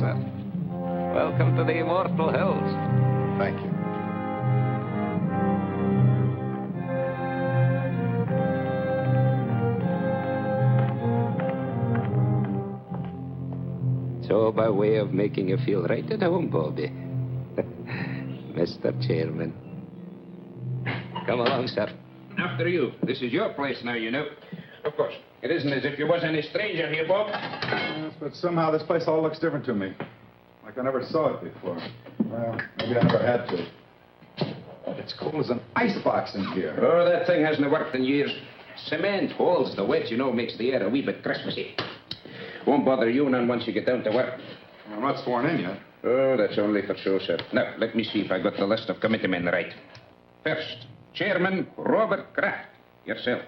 sir. Welcome to the Immortal Hills. Thank you. So, by way of making you feel right at home, Bobby. Mr. Chairman. Come along, sir. After you. This is your place now, you know. Of course. It isn't as if you was any stranger here, Bob. Yes, but somehow this place all looks different to me. Like I never saw it before. Well, maybe I never had to. It's cold as an icebox in here. Oh, that thing hasn't worked in years. Cement holds the wet, you know, makes the air a wee bit Christmassy. Won't bother you none once you get down to work. I'm not sworn in yet. Oh, that's only for show, sir. Now, let me see if I got the list of committee men right. First, Chairman Robert Kraft. Yourself.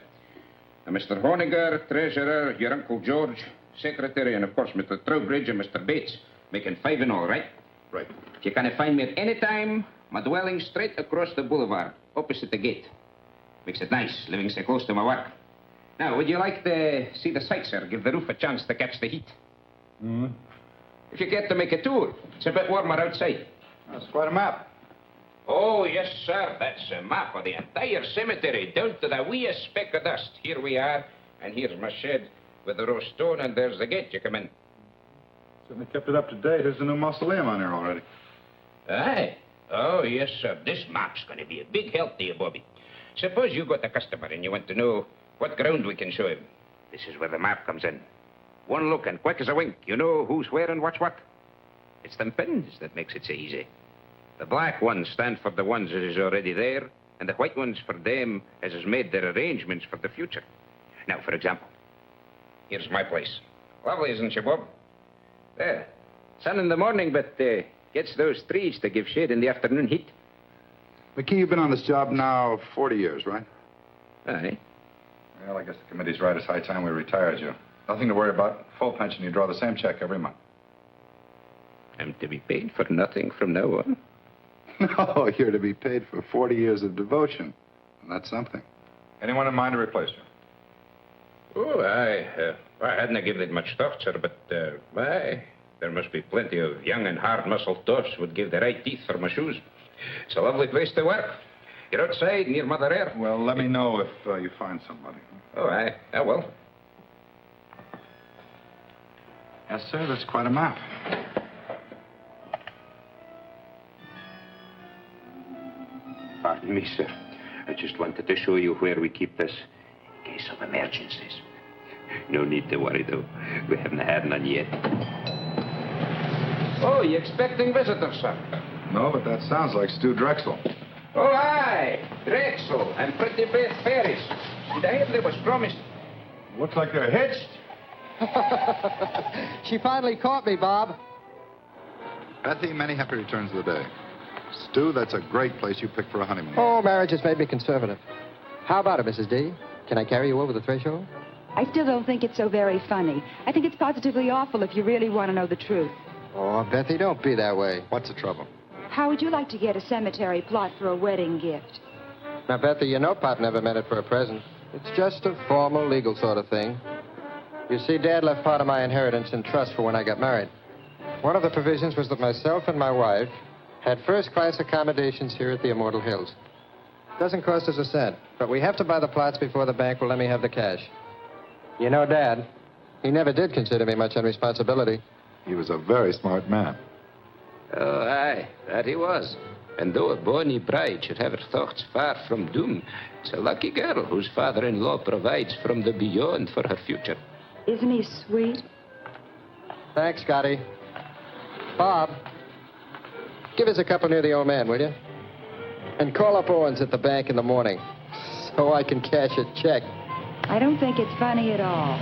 Mr. Honiger, Treasurer, your Uncle George, Secretary, and, of course, Mr. Trowbridge and Mr. Bates. Making 5 in all, right? Right. You can find me at any time. My dwelling straight across the boulevard, opposite the gate. Makes it nice, living so close to my work. Now, would you like to see the sights, sir? Give the roof a chance to catch the heat. Mm-hmm. If you care to make a tour, it's a bit warmer outside. That's quite a map. Oh, yes, sir. That's a map of the entire cemetery, down to the weeest speck of dust. Here we are, and here's my shed with the row stone, and there's the gate you come in. Certainly kept it up to date. There's a new mausoleum on here already. Aye. Oh, yes, sir. This map's going to be a big help to you, Bobby. Suppose you got a customer and you want to know what ground we can show him. This is where the map comes in. One look and quick as a wink, you know who's where and what's what. It's them pins that makes it so easy. The black ones stand for the ones that is already there, and the white ones for them as has made their arrangements for the future. Now, for example, here's my place. Lovely, isn't she, Bob? There. Sun in the morning, but gets those trees to give shade in the afternoon heat. McKee, you've been on this job now 40 years, right? Aye. Well, I guess the committee's right. It's high time we retired you. Nothing to worry about. Full pension. You draw the same check every month. I'm to be paid for nothing from now on. No, you're to be paid for 40 years of devotion. And that's something. Anyone in mind to replace you? Oh, I hadn't given it much thought, sir, but, there must be plenty of young and hard-muscled toffs would give the right teeth for my shoes. It's a lovely place to work. You're outside, near Mother Air. Well, let me know if you find somebody. Oh, I will. Yes, sir, that's quite a map. Pardon me, sir. I just wanted to show you where we keep this in case of emergencies. No need to worry, though. We haven't had none yet. Oh, you expecting visitors, sir? No, but that sounds like Stu Drexel. Oh, aye. Drexel and Pretty Beth Ferris. Did I hear they was promised? Looks like they're hitched. She finally caught me, Bob. Bethy, many happy returns of the day. Stu, that's a great place you picked for a honeymoon. Oh, marriage has made me conservative. How about it, Mrs. D? Can I carry you over the threshold? I still don't think it's so very funny. I think it's positively awful if you really want to know the truth. Oh, Bethy, don't be that way. What's the trouble? How would you like to get a cemetery plot for a wedding gift? Now, Bethy, you know Pop never meant it for a present. It's just a formal, legal sort of thing. You see, Dad left part of my inheritance in trust for when I got married. One of the provisions was that myself and my wife had first-class accommodations here at the Immortal Hills. Doesn't cost us a cent, but we have to buy the plots before the bank will let me have the cash. You know, Dad, he never did consider me much on responsibility. He was a very smart man. Oh, aye, that he was. And though a bonny bride should have her thoughts far from doom, it's a lucky girl whose father-in-law provides from the beyond for her future. Isn't he sweet? Thanks, Scotty. Bob, give us a couple near the old man, will you? And call up Owens at the bank in the morning so I can cash a check. I don't think it's funny at all.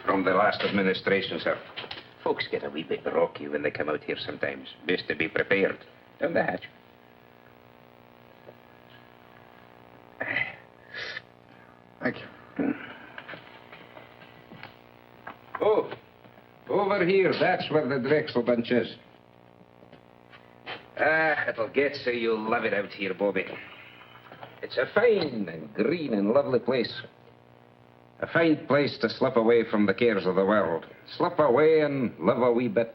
From the last administration, sir. Folks get a wee bit rocky when they come out here sometimes. Best to be prepared. Down the hatch. Thank you. Oh, over here. That's where the Drexel bunch is. It'll get so you'll love it out here, Bobby. It's a fine and green and lovely place. A fine place to slip away from the cares of the world. Slip away and live a wee bit.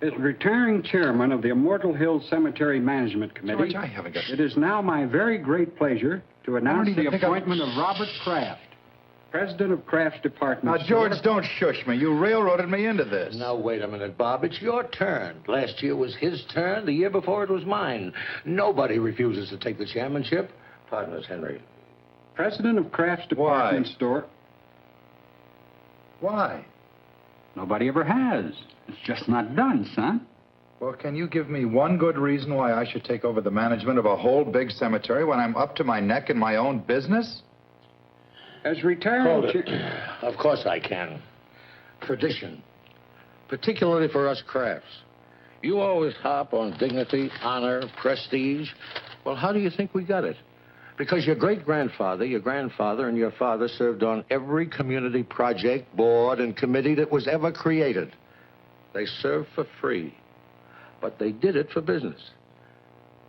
As retiring chairman of the Immortal Hills Cemetery Management Committee, George, I haven't got... it is now my very great pleasure to announce don't the even think appointment of Robert Kraft, president of Kraft's Department. Now, George, don't shush me. You railroaded me into this. Now, wait a minute, Bob. It's your turn. Last year was his turn. The year before it was mine. Nobody refuses to take the chairmanship. Partners, Henry. President of Kraft's Department Store. Why? Nobody ever has. It's just not done, son. Well, can you give me one good reason why I should take over the management of a whole big cemetery when I'm up to my neck in my own business? As retiring... Hold it. Of course I can. Tradition. Particularly for us Crafts. You always harp on dignity, honor, prestige. Well, how do you think we got it? Because your great-grandfather, your grandfather, and your father served on every community project, board, and committee that was ever created. They served for free, but they did it for business.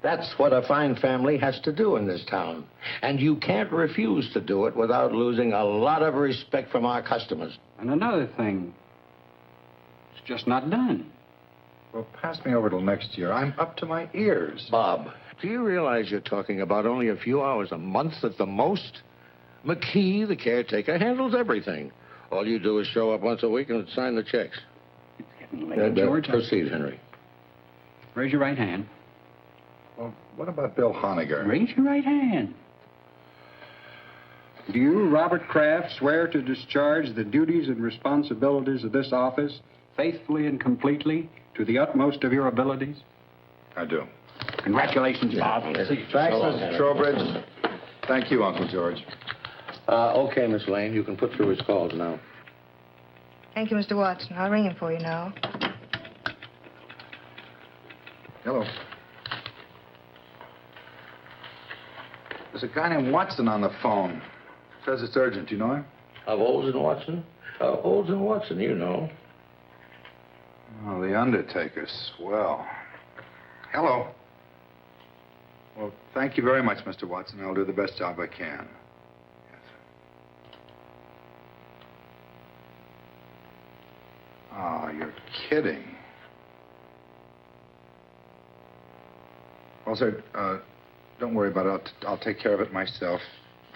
That's what a fine family has to do in this town. And you can't refuse to do it without losing a lot of respect from our customers. And another thing, it's just not done. Well, pass me over till next year. I'm up to my ears. Bob, do you realize you're talking about only a few hours a month at the most? McKee, the caretaker, handles everything. All you do is show up once a week and sign the checks. It's getting late, George. Proceed, Henry. Raise your right hand. Well, what about Bill Honiger? Raise your right hand. Do you, Robert Kraft, swear to discharge the duties and responsibilities of this office faithfully and completely to the utmost of your abilities? I do. Congratulations, Bob. Thanks, Mr. Trowbridge. Thank you, Uncle George. Okay, Miss Lane, you can put through his calls now. Thank you, Mr. Watson. I'll ring him for you now. Hello. There's a guy named Watson on the phone. Says it's urgent. You know him? Of Olds and Watson? Olds and Watson, you know. Oh, the Undertaker. Swell. Hello. Well, thank you very much, Mr. Watson. I'll do the best job I can. Yes. Oh, you're kidding. Well, sir, don't worry about it. I'll take care of it myself.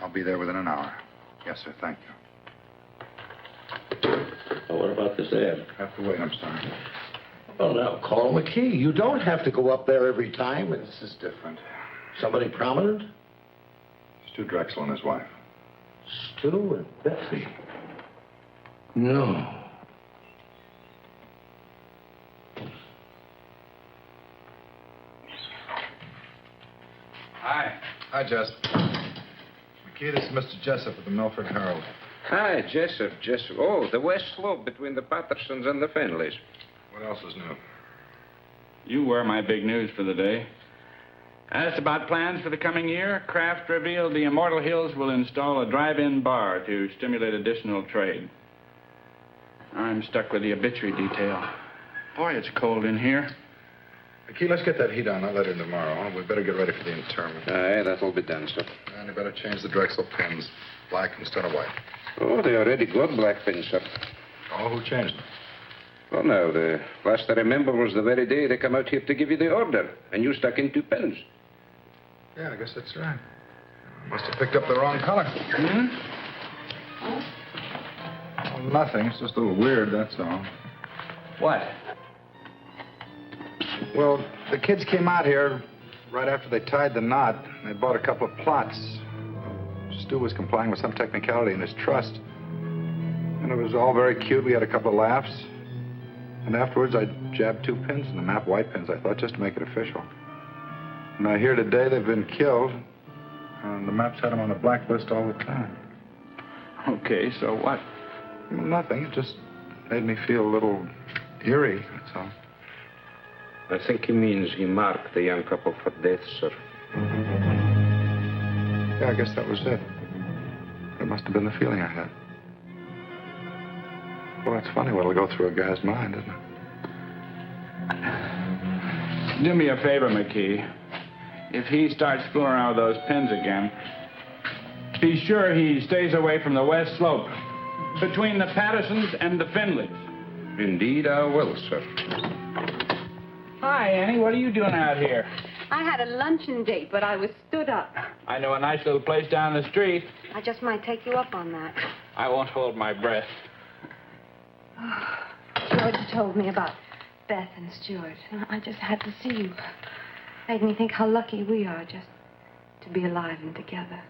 I'll be there within an hour. Yes, sir. Thank you. Well, what about this ad? I have to wait. I'm sorry. Well, now, call McKee. You don't have to go up there every time. This is different. Somebody prominent? Stu Drexel and his wife. Stu and Betsy. No. Hi. Hi, Jess. McKee, this is Mr. Jessup of the Milford Herald. Hi, Jessup. Oh, the West Slope between the Pattersons and the Fenleys. What else is new? You were my big news for the day. Asked about plans for the coming year, Kraft revealed the Immortal Hills will install a drive-in bar to stimulate additional trade. I'm stuck with the obituary detail. Boy, it's cold in here. McKee, let's get that heat on that letter tomorrow. We better get ready for the interment. Aye, that'll be done, sir. And you better change the Drexel pins. Black instead of white. Oh, they already got black pins, sir. Oh, who changed them? Well, now, the last I remember was the very day they come out here to give you the order, and you stuck in 2 pins. Yeah, I guess that's right. Must have picked up the wrong color. Well, nothing. It's just a little weird, that's all. What? Well, the kids came out here right after they tied the knot. They bought a couple of plots. Stu was complying with some technicality in his trust. And it was all very cute. We had a couple of laughs. And afterwards, I jabbed 2 pins in the map, white pins, I thought, just to make it official. And I hear today they've been killed. And the maps had them on the blacklist all the time. Okay, so what? Well, nothing. It just made me feel a little eerie, that's all. I think he means he marked the young couple for death, sir. Yeah, I guess that was it. That must have been the feeling I had. Well, it's funny what'll go through a guy's mind, isn't it? Do me a favor, McKee. If he starts fooling around with those pins again, be sure he stays away from the west slope, between the Pattersons and the Finleys. Indeed, I will, sir. Hi, Annie. What are you doing out here? I had a luncheon date, but I was stood up. I know a nice little place down the street. I just might take you up on that. I won't hold my breath. George told me about Beth and Stuart. I just had to see you. Made me think how lucky we are just to be alive and together.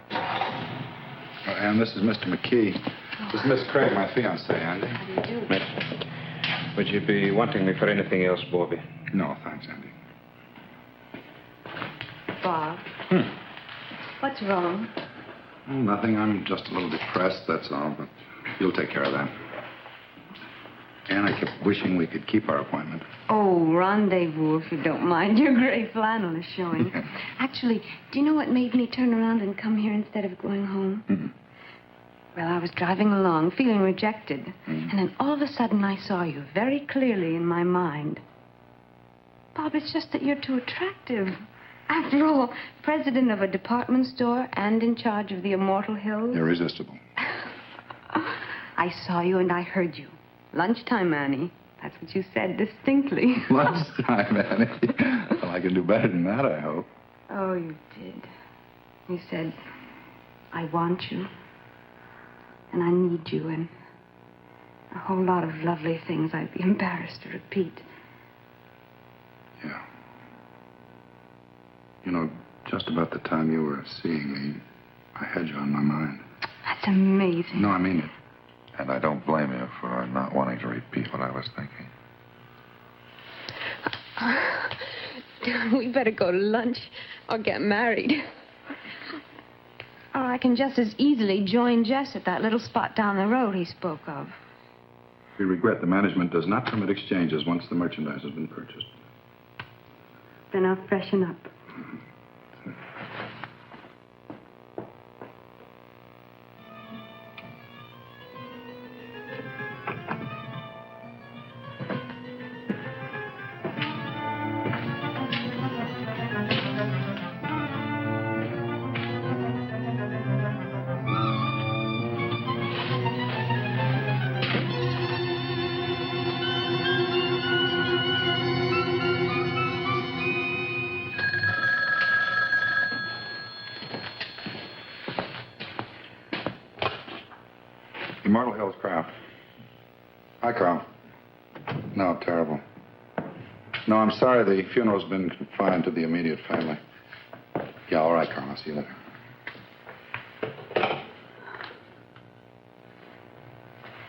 And this is Mr. McKee. This is Miss Craig, my fiancée, Andy. How do you do? Miss, would you be wanting me for anything else, Bobby? No, thanks, Andy. Bob. What's wrong? Oh, nothing. I'm just a little depressed, that's all. But you'll take care of that. And I kept wishing we could keep our appointment. Oh, rendezvous, if you don't mind. Your gray flannel is showing. Actually, do you know what made me turn around and come here instead of going home? Mm-hmm. Well, I was driving along, feeling rejected. And then all of a sudden I saw you very clearly in my mind. Bob, it's just that you're too attractive. After all, president of a department store and in charge of the Immortal Hills. Irresistible. I saw you and I heard you. Lunchtime, Annie. That's what you said distinctly. Lunchtime, Annie. Well, I can do better than that, I hope. Oh, you did. You said, I want you. And I need you, and a whole lot of lovely things I'd be embarrassed to repeat. Yeah. You know, just about the time you were seeing me, I had you on my mind. That's amazing. No, I mean it. And I don't blame you for not wanting to repeat what I was thinking. We better go to lunch or get married. Or I can just as easily join Jess at that little spot down the road he spoke of. We regret the management does not permit exchanges once the merchandise has been purchased. Then I'll freshen up. Immortal Hills Craft. Hi, Carl. No, terrible. No, I'm sorry. The funeral's been confined to the immediate family. Yeah, all right, Carl. I'll see you later.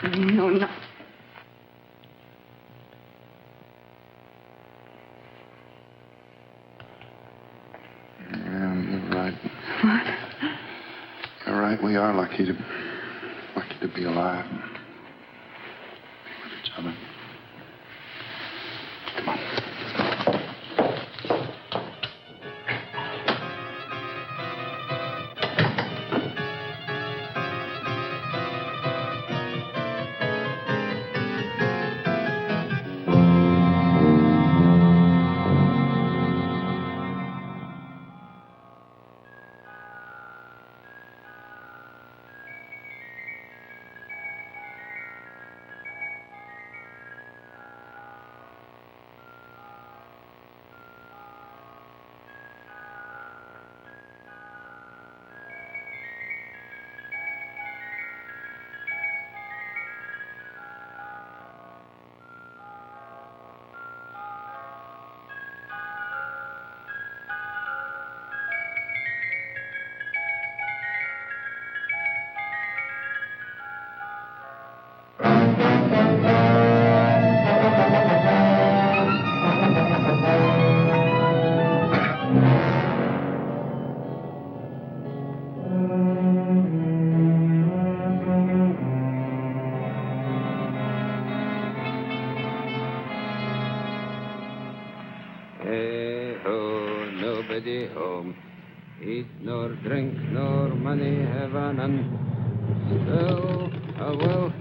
No, no. Yeah, you're right. What? You're right. We are lucky to be alive. And be with each other. Come on. Nobody home. Eat nor drink nor money have none. Still, well,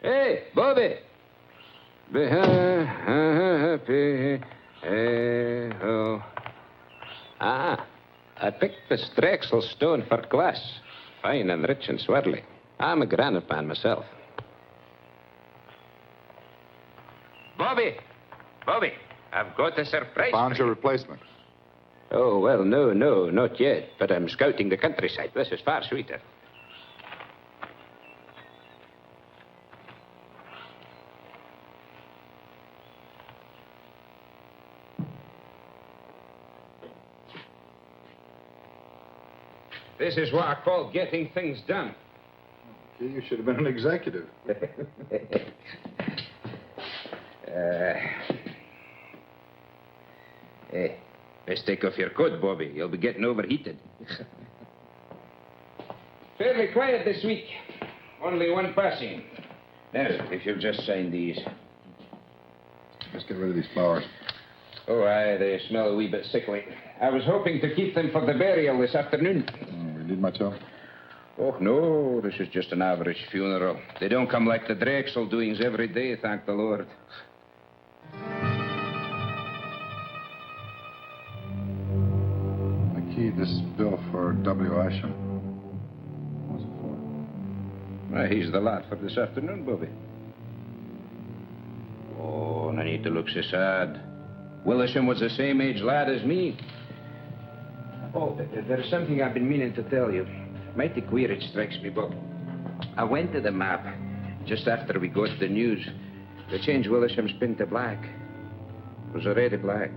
Hey, Bobby. I picked the Drexel stone for glass. Fine and rich and swirly. I'm a granite man myself. Bobby, I've got a surprise. Found your replacement. Oh, well, no, not yet. But I'm scouting the countryside. This is far sweeter. This is what I call getting things done. Gee, you should have been an executive. Hey, let's take off your coat, Bobby. You'll be getting overheated. Fairly quiet this week. Only one passing. Now, if you'll just sign these. Just get rid of these flowers. Oh, aye, they smell a wee bit sickly. I was hoping to keep them for the burial this afternoon. We need much help? Oh, no, this is just an average funeral. They don't come like the Drexel doings every day, thank the Lord. McKee, this bill for W. Isham. What's it for? Well, he's the lad for this afternoon, Bobby. Oh, and I need to look so sad. Willisham was the same age lad as me. Oh, there's something I've been meaning to tell you. Mighty queer it strikes me, Bob. I went to the map just after we got the news. They changed Willisham's pin to black. It was already black.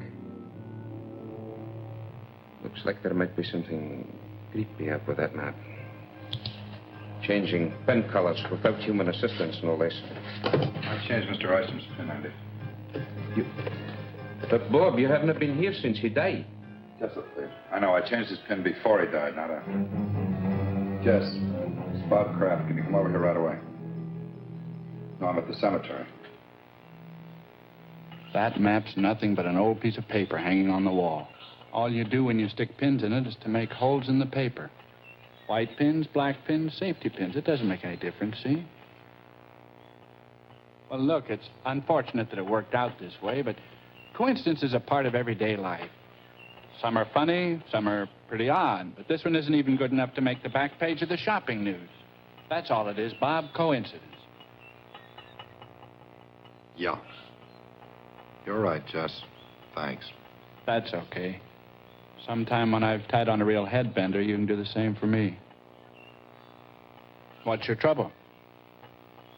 Looks like there might be something creepy up with that map. Changing pen colors without human assistance, no less. I changed Mr. Isham's pin, Andy. But, Bob, you haven't been here since he died. Yes, please. I know. I changed his pin before he died, not after. Jess, it's Bob Kraft. Can you come over here right away? No, I'm at the cemetery. That map's nothing but an old piece of paper hanging on the wall. All you do when you stick pins in it is to make holes in the paper. White pins, black pins, safety pins. It doesn't make any difference, see? Well, look, it's unfortunate that it worked out this way, but coincidences are part of everyday life. Some are funny, some are pretty odd, but this one isn't even good enough to make the back page of the shopping news. That's all it is, Bob, coincidence. Yeah. You're right, Jess. Thanks. That's okay. Sometime when I've tied on a real headbender, you can do the same for me. What's your trouble?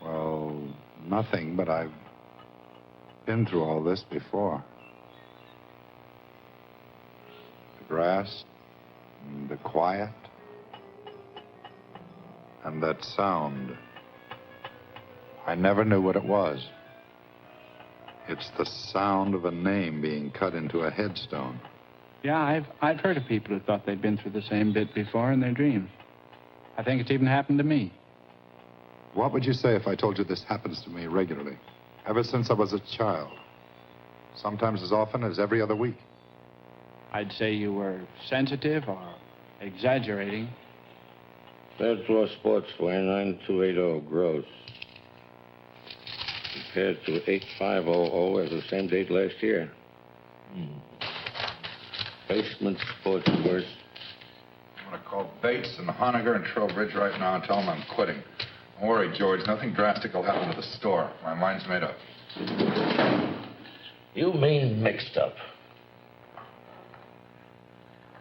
Well, nothing, but I've been through all this before. The grass, and the quiet, and that sound. I never knew what it was. It's the sound of a name being cut into a headstone. Yeah, I've heard of people who thought they'd been through the same bit before in their dreams. I think it's even happened to me. What would you say if I told you this happens to me regularly? Ever since I was a child. Sometimes as often as every other week. I'd say you were sensitive or exaggerating. Third floor sportswear, 9280, gross. Compared to 8500 as the same date last year. Basement sportswear. I'm going to call Bates and Honiger and Trowbridge right now and tell them I'm quitting. Don't worry, George. Nothing drastic will happen to the store. My mind's made up. You mean mixed up?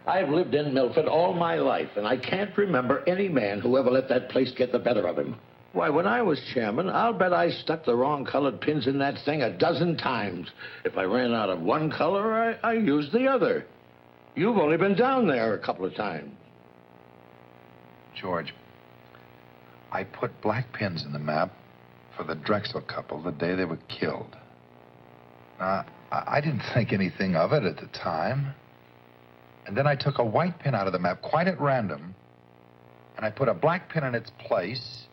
I've lived in Milford all my life, and I can't remember any man who ever let that place get the better of him. Why, when I was chairman, I'll bet I stuck the wrong colored pins in that thing 12 times. If I ran out of one color, I used the other. You've only been down there a couple of times. George, I put black pins in the map for the Drexel couple the day they were killed. Now, I didn't think anything of it at the time. And then I took a white pin out of the map quite at random, and I put a black pin in its place,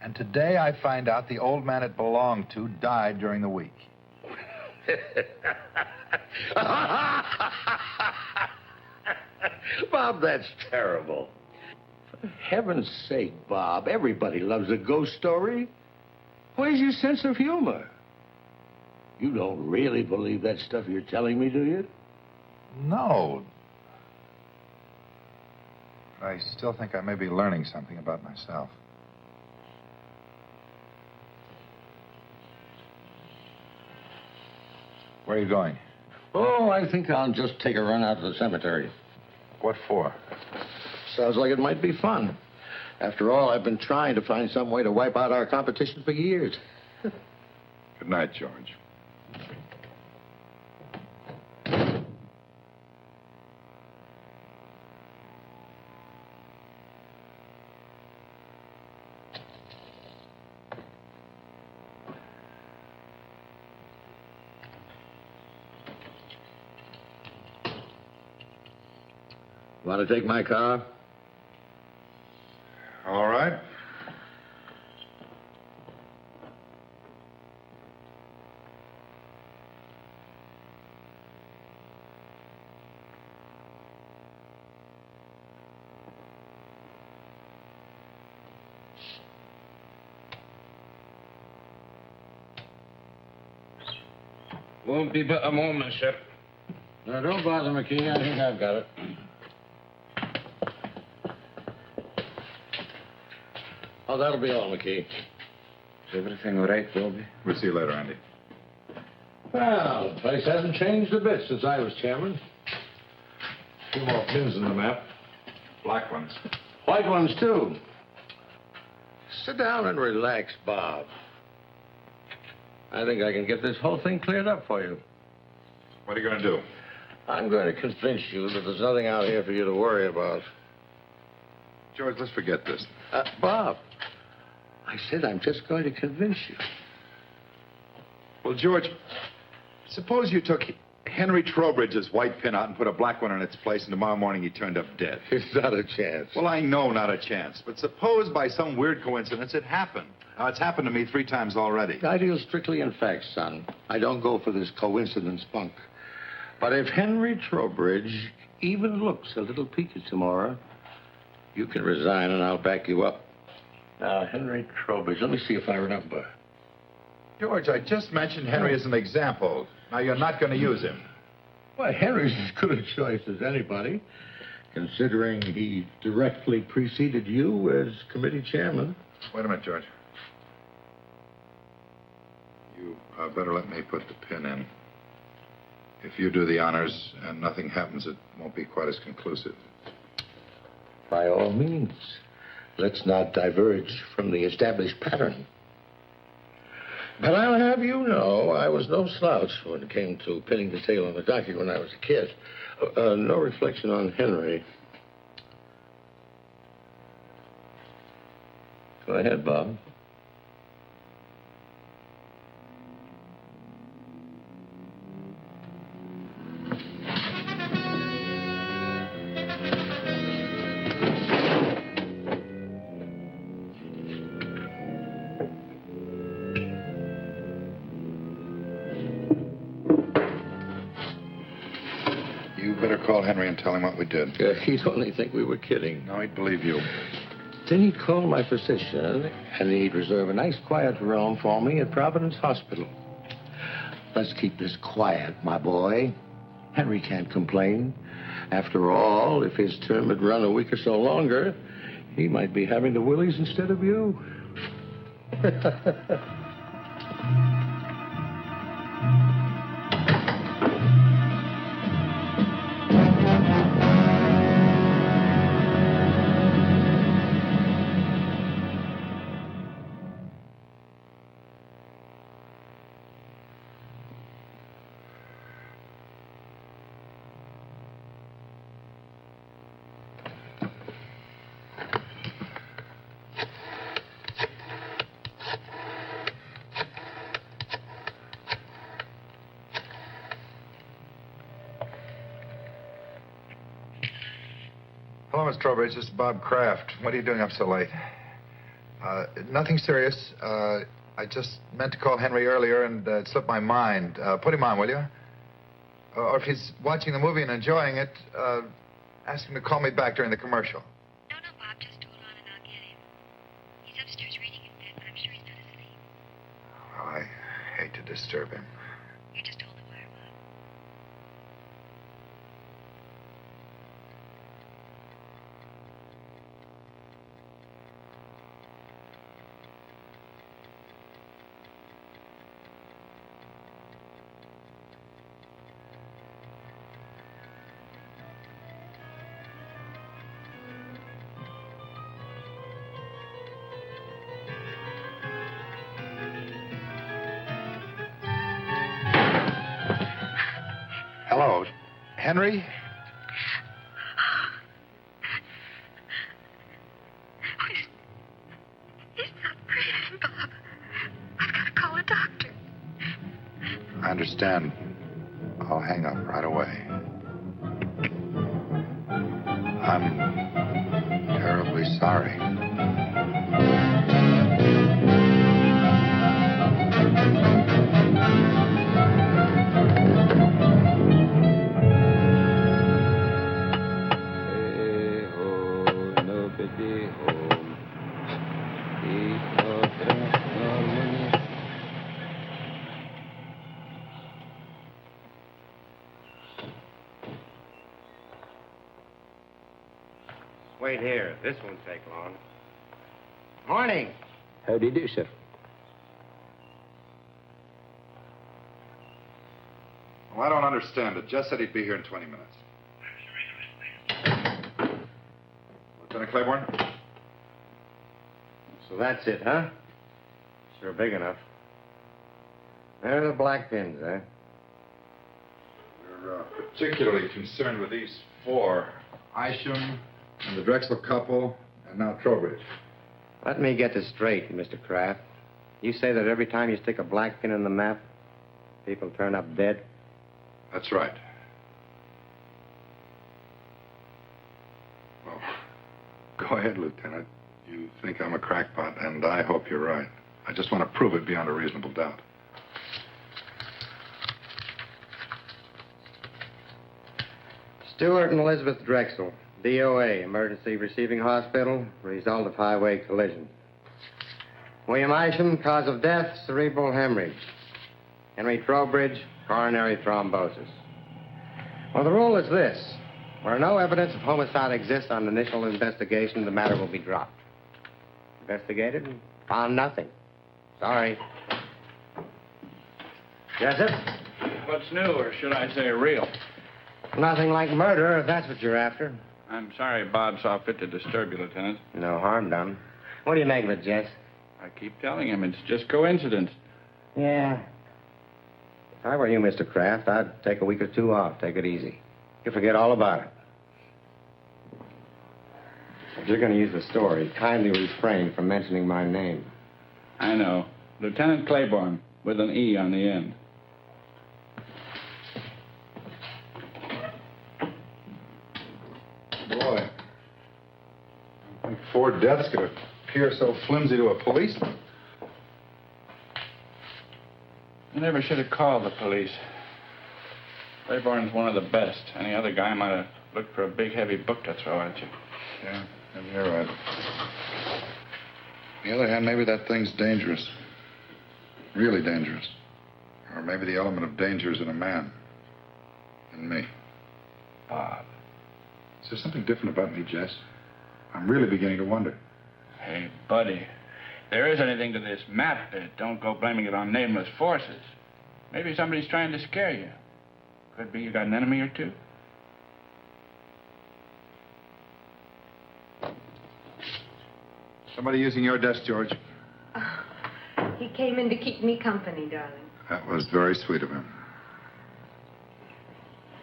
and today I find out the old man it belonged to died during the week. Bob, that's terrible. For heaven's sake, Bob, everybody loves a ghost story. Where's your sense of humor? You don't really believe that stuff you're telling me, do you? No. I still think I may be learning something about myself. Where are you going? Oh, I think I'll just take a run out to the cemetery. What for? Sounds like it might be fun. After all, I've been trying to find some way to wipe out our competition for years. Good night, George. Want to take my car? All right. Won't be but a moment, sir. No, don't bother, McKee. I think I've got it. Oh, that'll be all, McKee. Is everything all right, Bobby? We'll see you later, Andy. Well, the place hasn't changed a bit since I was chairman. A few more pins in the map. Black ones. White ones, too. Sit down and relax, Bob. I think I can get this whole thing cleared up for you. What are you going to do? I'm going to convince you that there's nothing out here for you to worry about. George, let's forget this. Bob, I said I'm just going to convince you. Well, George, suppose you took Henry Trowbridge's white pin out and put a black one in its place, and tomorrow morning he turned up dead. It's not a chance. Well, I know not a chance, but suppose by some weird coincidence it happened. Now, it's happened to me 3 times already. I deal strictly in facts, son. I don't go for this coincidence bunk. But if Henry Trowbridge even looks a little peaked tomorrow, you can resign and I'll back you up. Now, Henry Trowbridge, let me see if I remember. George, I just mentioned Henry as an example. Now, you're not going to use him. Why, Henry's as good a choice as anybody, considering he directly preceded you as committee chairman. Wait a minute, George. You better let me put the pin in. If you do the honors and nothing happens, it won't be quite as conclusive. By all means. Let's not diverge from the established pattern. But I'll have you know I was no slouch when it came to pinning the tail on the donkey when I was a kid. No reflection on Henry. Go ahead, Bob. Call Henry and tell him what we did. He'd only think we were kidding. No, he'd believe you. Then he'd call my physician, and he'd reserve a nice quiet room for me at Providence Hospital. Let's keep this quiet, my boy. Henry can't complain. After all, if his term had run a week or so longer, he might be having the willies instead of you. Hello, Miss Trowbridge. This is Bob Kraft. What are you doing up so late? Nothing serious. I just meant to call Henry earlier and it slipped my mind. Put him on, will you? Or if he's watching the movie and enjoying it, ask him to call me back during the commercial. No, Bob, just hold on and I'll get him. He's upstairs reading in bed, but I'm sure he's not asleep. Okay, bye. I hate to disturb him. You just told him where I was. Hello, Henry? He's not breathing, Bob. I've got to call a doctor. I understand. I'll hang up right away. I'm terribly sorry. Wait here. This won't take long. Morning. How do you do, sir? Well, I don't understand it. Jess said he'd be here in 20 minutes. Lieutenant Claiborne? So that's it, huh? Sure big enough. There are the black pins, eh? We're particularly concerned with these four. Isham and the Drexel couple, and now Trowbridge. Let me get this straight, Mr. Kraft. You say that every time you stick a black pin in the map, people turn up dead? That's right. Well, go ahead, Lieutenant. You think I'm a crackpot, and I hope you're right. I just want to prove it beyond a reasonable doubt. Stewart and Elizabeth Drexel, DOA, emergency receiving hospital, result of highway collision. William Isham, cause of death, cerebral hemorrhage. Henry Trowbridge, coronary thrombosis. Well, the rule is this. Where no evidence of homicide exists on initial investigation, the matter will be dropped. Investigated and found nothing. Sorry. Jessup? What's new, or should I say real? Nothing like murder, if that's what you're after. I'm sorry Bob saw fit to disturb you, Lieutenant. No harm done. What do you make of it, Jess? I keep telling him it's just coincidence. Yeah. If I were you, Mr. Kraft, I'd take a week or two off. Take it easy. You forget all about it. If you're going to use the story, kindly refrain from mentioning my name. I know. Lieutenant Claiborne, with an E on the end. Boy, I think 4 deaths could appear so flimsy to a policeman. You never should have called the police. Claiborne's one of the best. Any other guy might have looked for a big, heavy book to throw at you. Yeah, maybe you're right. On the other hand, maybe that thing's dangerous. Really dangerous. Or maybe the element of danger is in a man. In me. Bob. Is there something different about me, Jess? I'm really beginning to wonder. Hey, buddy. If there is anything to this map bit, don't go blaming it on nameless forces. Maybe somebody's trying to scare you. Could be you got an enemy or two. Somebody using your desk, George. He came in to keep me company, darling. That was very sweet of him.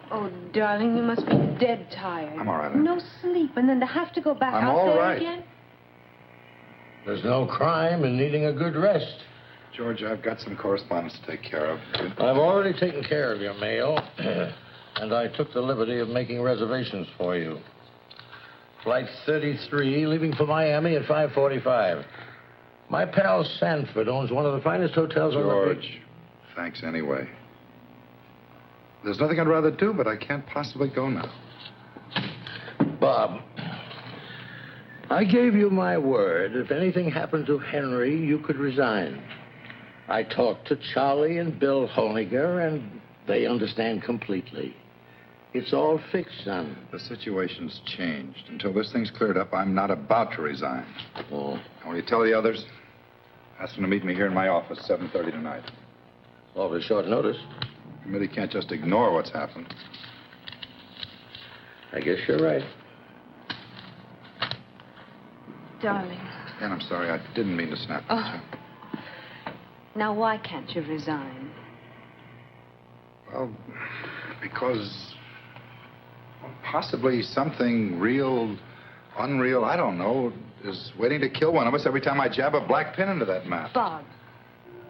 Oh, darling, you must be dead tired. I'm all right. No sleep, and then to have to go back I'm out all there right. again? There's no crime in needing a good rest. George, I've got some correspondence to take care of. I've already taken care of your mail, and I took the liberty of making reservations for you. Flight 33, leaving for Miami at 5:45. My pal Sanford owns one of the finest hotels on the beach. George, thanks anyway. There's nothing I'd rather do, but I can't possibly go now. Bob, I gave you my word. If anything happened to Henry, you could resign. I talked to Charlie and Bill Honiger, and they understand completely. It's all fixed, son. The situation's changed. Until this thing's cleared up, I'm not about to resign. Oh. And when you tell the others, ask them to meet me here in my office, 7:30 tonight. Awfully short notice. The committee can't just ignore what's happened. I guess you're right. Darling, And I'm sorry, I didn't mean to snap at you. now why can't you resign? Well, because possibly something real, unreal, I don't know, is waiting to kill one of us every time I jab a black pin into that map. Bob,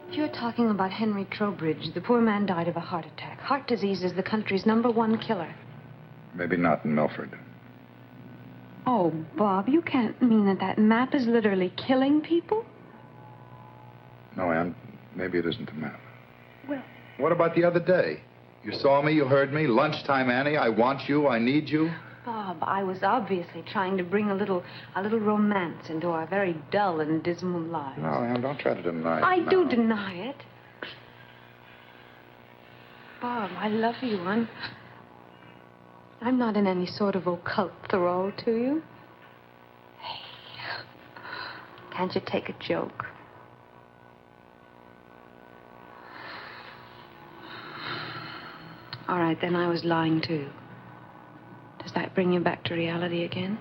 you're talking about Henry Trowbridge. The poor man died of a heart attack. Heart disease is the country's #1 killer. Maybe not in Milford. Oh, Bob, you can't mean that that map is literally killing people? No, Ann, maybe it isn't the map. Well... What about the other day? You saw me, you heard me. Lunchtime, Annie, I want you, I need you. Bob, I was obviously trying to bring a little romance into our very dull and dismal lives. No, Ann, don't try to deny it. I No. do deny it. Bob, I love you. I'm not in any sort of occult thrall to you. Hey, can't you take a joke? All right, then I was lying too. Does that bring you back to reality again?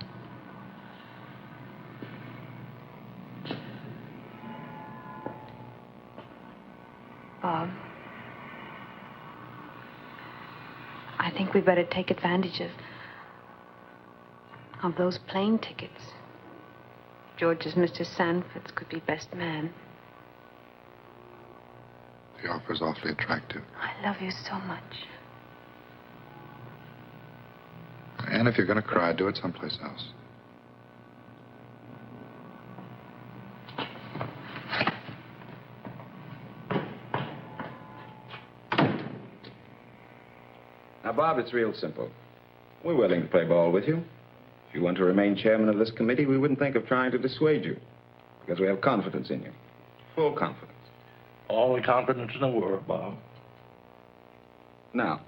Bob, I think we better take advantage of those plane tickets. George's Mr. Sanford's could be best man. The offer's awfully attractive. I love you so much. And if you're going to cry, do it someplace else. Now, Bob, it's real simple. We're willing to play ball with you. If you want to remain chairman of this committee, we wouldn't think of trying to dissuade you. Because we have confidence in you. Full confidence. All the confidence in the world, Bob. Now,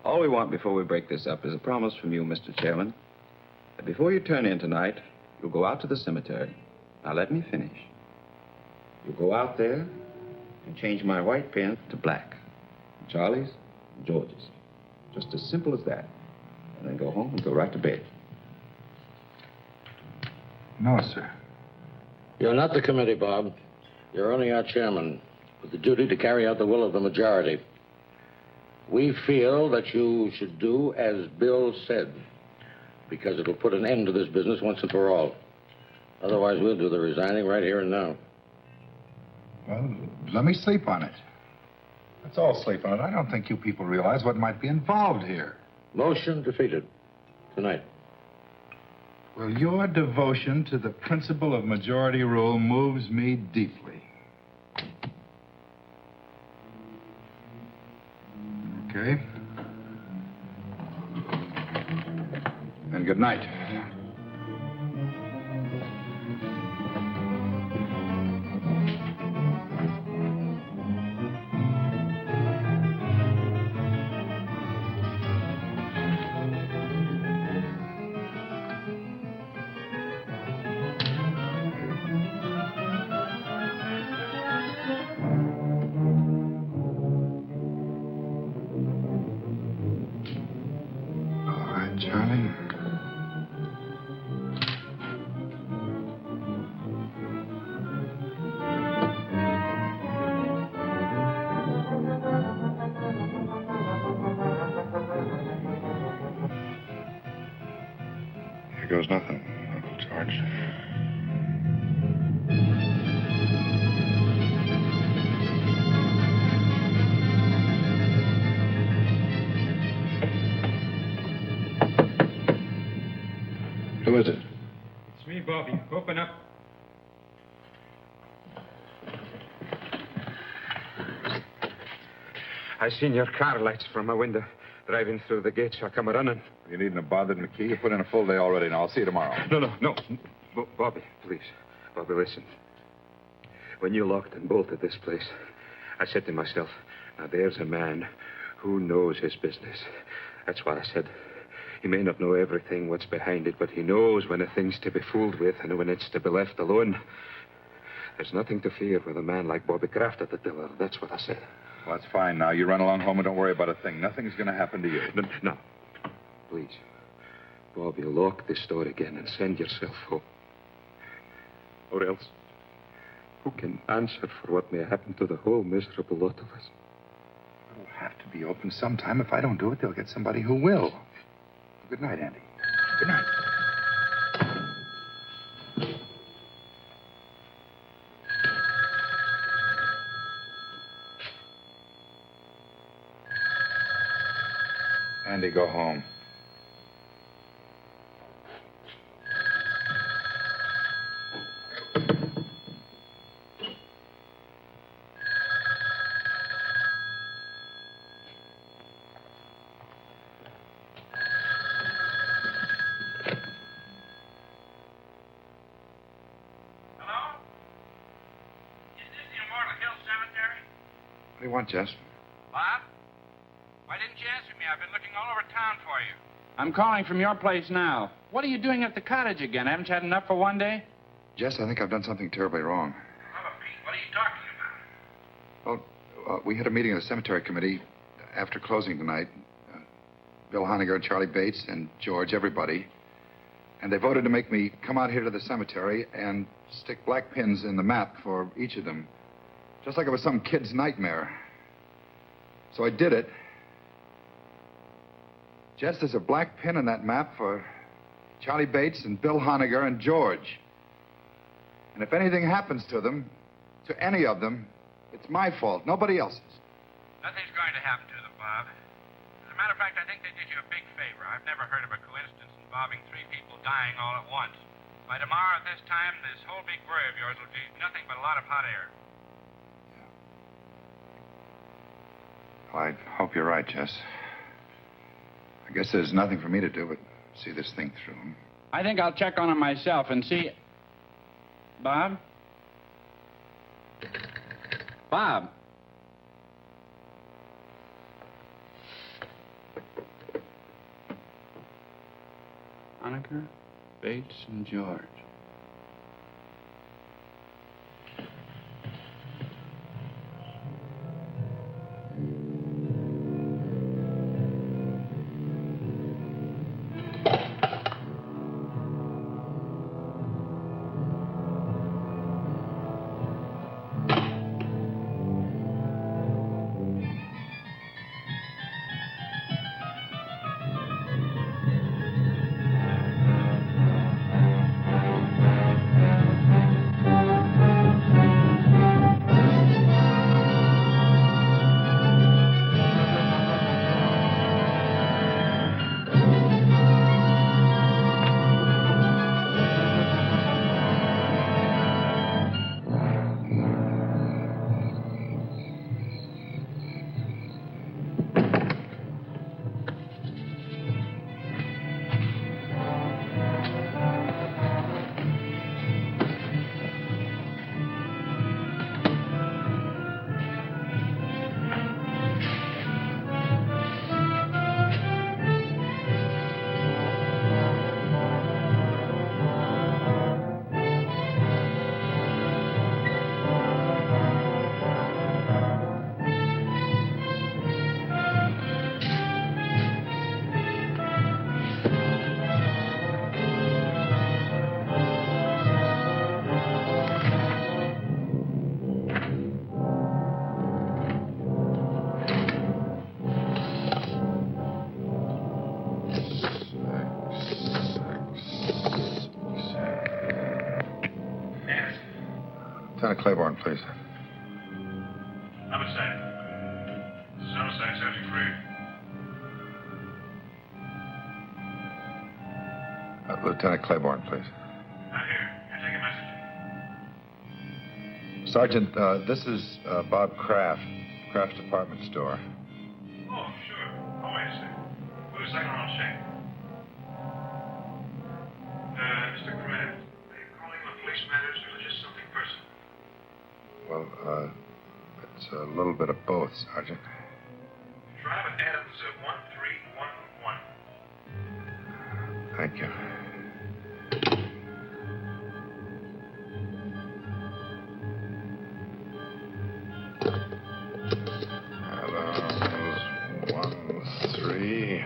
all we want before we break this up is a promise from you, Mr. Chairman, that before you turn in tonight, you'll go out to the cemetery. Now, let me finish. You'll go out there and change my white pen to black. Charlie's and George's. Just as simple as that. And then go home and go right to bed. No, sir. You're not the committee, Bob. You're only our chairman, with the duty to carry out the will of the majority. We feel that you should do as Bill said, because it'll put an end to this business once and for all. Otherwise, we'll do the resigning right here and now. Well, let me sleep on it. Let's all sleep on it. I don't think you people realize what might be involved here. Motion defeated. Tonight. Well, your devotion to the principle of majority rule moves me deeply. Okay. And good night. Charlie? Here goes nothing, Uncle George. Who is it? It's me, Bobby. Open up. I seen your car lights from my window driving through the gate, so I come running. You needn't have bothered McKee. You put in a full day already. Now, I'll see you tomorrow. No. Bobby, please. Bobby, listen. When you locked and bolted this place, I said to myself, now there's a man who knows his business. That's what I said. He may not know everything, what's behind it, but he knows when a thing's to be fooled with and when it's to be left alone. There's nothing to fear with a man like Bobby Kraft at the tiller. That's what I said. Well, that's fine. Now, you run along home and don't worry about a thing. Nothing's going to happen to you. No. Please. Bobby, lock this door again and send yourself home. Or else, who can answer for what may happen to the whole miserable lot of us? It'll have to be open sometime. If I don't do it, they'll get somebody who will. Good night, Andy. Good night. Andy, go home. What do you want, Jess? Bob? Why didn't you answer me? I've been looking all over town for you. I'm calling from your place now. What are you doing at the cottage again? Haven't you had enough for one day? Jess, I think I've done something terribly wrong. Oh, Pete, what are you talking about? Well, we had a meeting of the cemetery committee after closing tonight. Bill Honegger, Charlie Bates, and George, everybody. And they voted to make me come out here to the cemetery and stick black pins in the map for each of them. Just like it was some kid's nightmare. So I did it. Jess, there's a black pin in that map for Charlie Bates and Bill Honegger and George. And if anything happens to them, to any of them, it's my fault, nobody else's. Nothing's going to happen to them, Bob. As a matter of fact, I think they did you a big favor. I've never heard of a coincidence involving 3 people dying all at once. By tomorrow at this time, this whole big worry of yours will be nothing but a lot of hot air. Well, I hope you're right, Jess. I guess there's nothing for me to do but see this thing through. I think I'll check on him myself and see... Bob? Bob? Honegger, Bates, and George. Lieutenant Claiborne, please. Homicide. This is homicide subject 3. Lieutenant Claiborne, please. I'm here. Can I take a message? Sergeant, this is Bob Kraft, Kraft's department store. Oh, sure. Oh, wait a second. Wait a second, I'll check. Mr. Kraft, are you calling on police matters or just something personal? Well, it's a little bit of both, Sergeant. Drive at Adams 1311. Thank you. Adams 1311.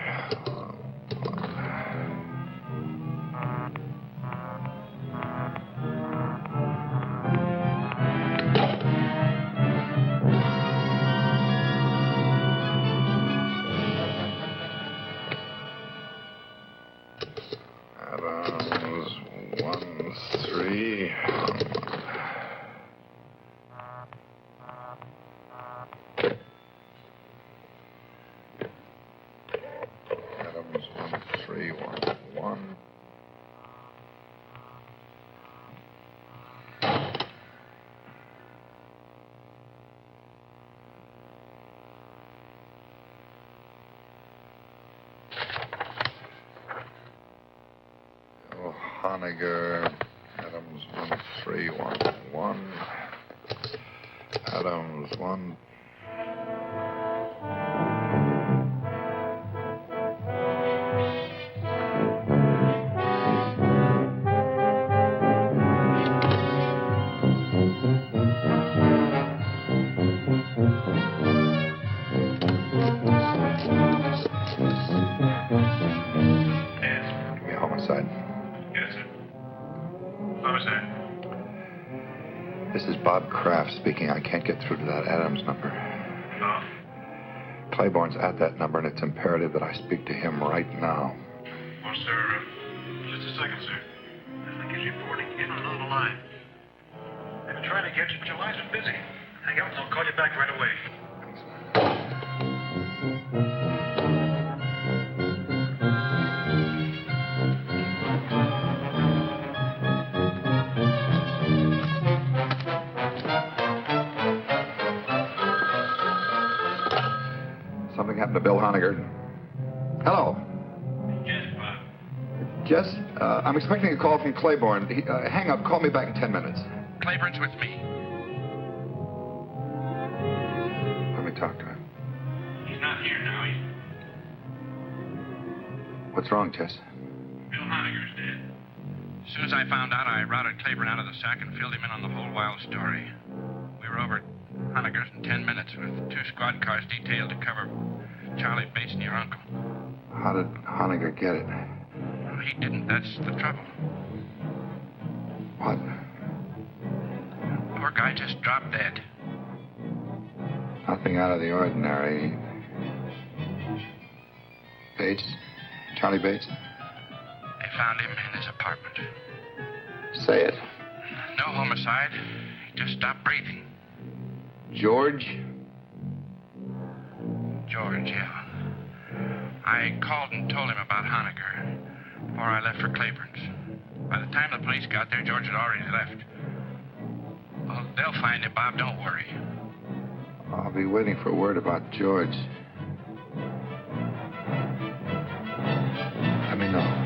Adams 1311. Honegger, Adams 1311. Adams 1. Give me a homicide. Yes, sir. Homicide. This is Bob Kraft speaking. I can't get through to that Adams number. No. Claiborne's at that number, and it's imperative that I speak to him right now. Well, sir, just a second, sir. I think he's reporting in on another line. I've been trying to get you, but your line's been busy. Hang up and I'll call you back right away. Something happened to Bill Honegger. Hello. Yes, Bob. Jess, I'm expecting a call from Claiborne. Hang up. Call me back in 10 minutes. Claiborne's with me. Let me talk to him. He's not here now. What's wrong, Jess? Bill Honegger's dead. As soon as I found out, I routed Claiborne out of the sack and filled him in on the whole wild story. We were over at Honegger's in 10 minutes with 2 squad cars detailed to cover Charlie Bates and your uncle. How did Honegger get it? Well, he didn't. That's the trouble. What? Poor guy just dropped dead. Nothing out of the ordinary. Bates? Charlie Bates? They found him in his apartment. Say it. No homicide. He just stopped breathing. George? George, yeah. I called and told him about Honegger before I left for Claiborne's. By the time the police got there, George had already left. Well, they'll find him, Bob. Don't worry. I'll be waiting for word about George. Let me know.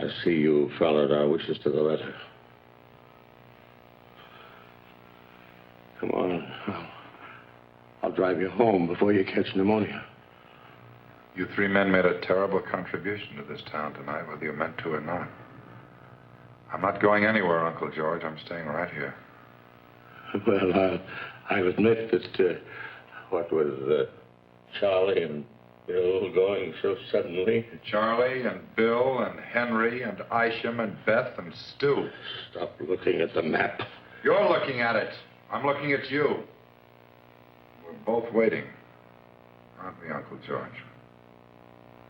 I see you followed our wishes to the letter. Come on. I'll drive you home before you catch pneumonia. You three men made a terrible contribution to this town tonight, whether you meant to or not. I'm not going anywhere, Uncle George. I'm staying right here. Well, I'll admit that, what was Charlie and Bill going so suddenly? Charlie and Bill and Henry and Isham and Beth and Stu. Stop looking at the map. You're looking at it. I'm looking at you. We're both waiting. Aren't we, Uncle George?